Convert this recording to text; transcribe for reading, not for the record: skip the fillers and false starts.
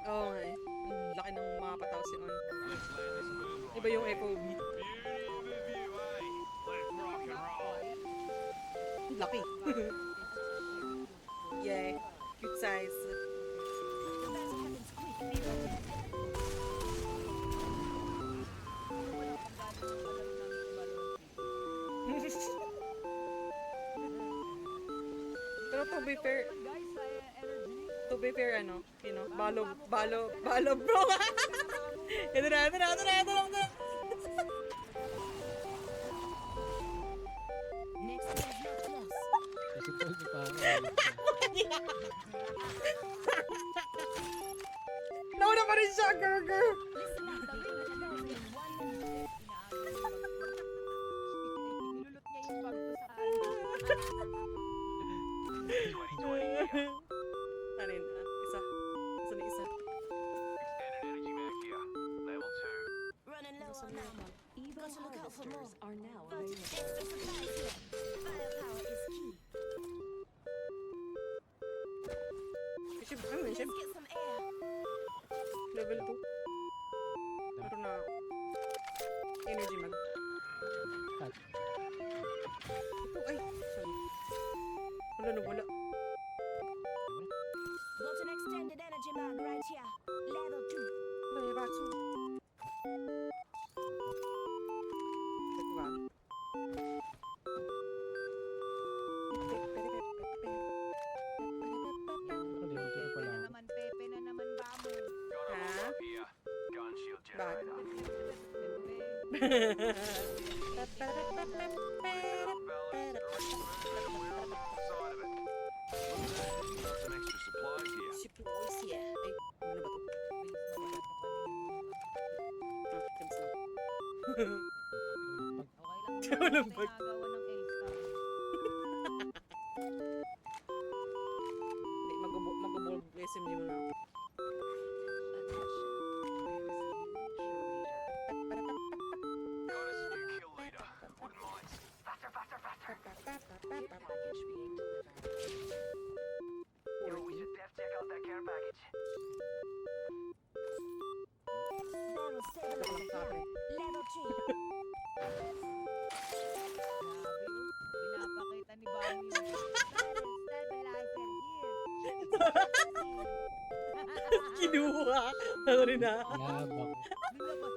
Oo nga eh. Ang laki ng mga pataas yun. Iba yung FOV. Ang laki. Yeah. Cute size. Pero to be fair, ano, you know, balo, bro. Ito na. Next is not lost. Kasi tol niyo pa ako. Nauna pa rin siya, girl. Listen up, the ring close in 1 minute. Nilulot niya yung bag ko sa Ano yun? Isa. Isa na isa. Extended energy mag here. Level 2. Running low on ammo. Evo Got to look out for more. harvesters are now Got available. extra supplies here. Firepower is key. Ship, ano yun, ship? Let's get some air. Level 2. Meron na ako. Energy mag. Cut. Ito, ay. Sorry. Wala na, wala. Got an extended energy mag right here. Level 2. Wala, Batsu. Ito ba? Ako level 2 pa lang. Pepe na naman bamo. Got a Huh? hole up here. Gun shield generator. Pepe. Side of it. Got some extra supplies here. Si Ploys, yeah. Ay, ano ba to? Ah, cancel. Okay lang. Walang bag. Nagawa ng A-star. Hindi, mag-evolve SMG muna ako. Got us a new kill leader. Wouldn't mind. Care package being delivered. Yo, we should def check out that care package. Barrel stabilized here. Level 3. Grabe, oh. Pinapakita ni Bami yung stabilizer here. Kinuha! Ano rin na? Yabang. Di ba ba?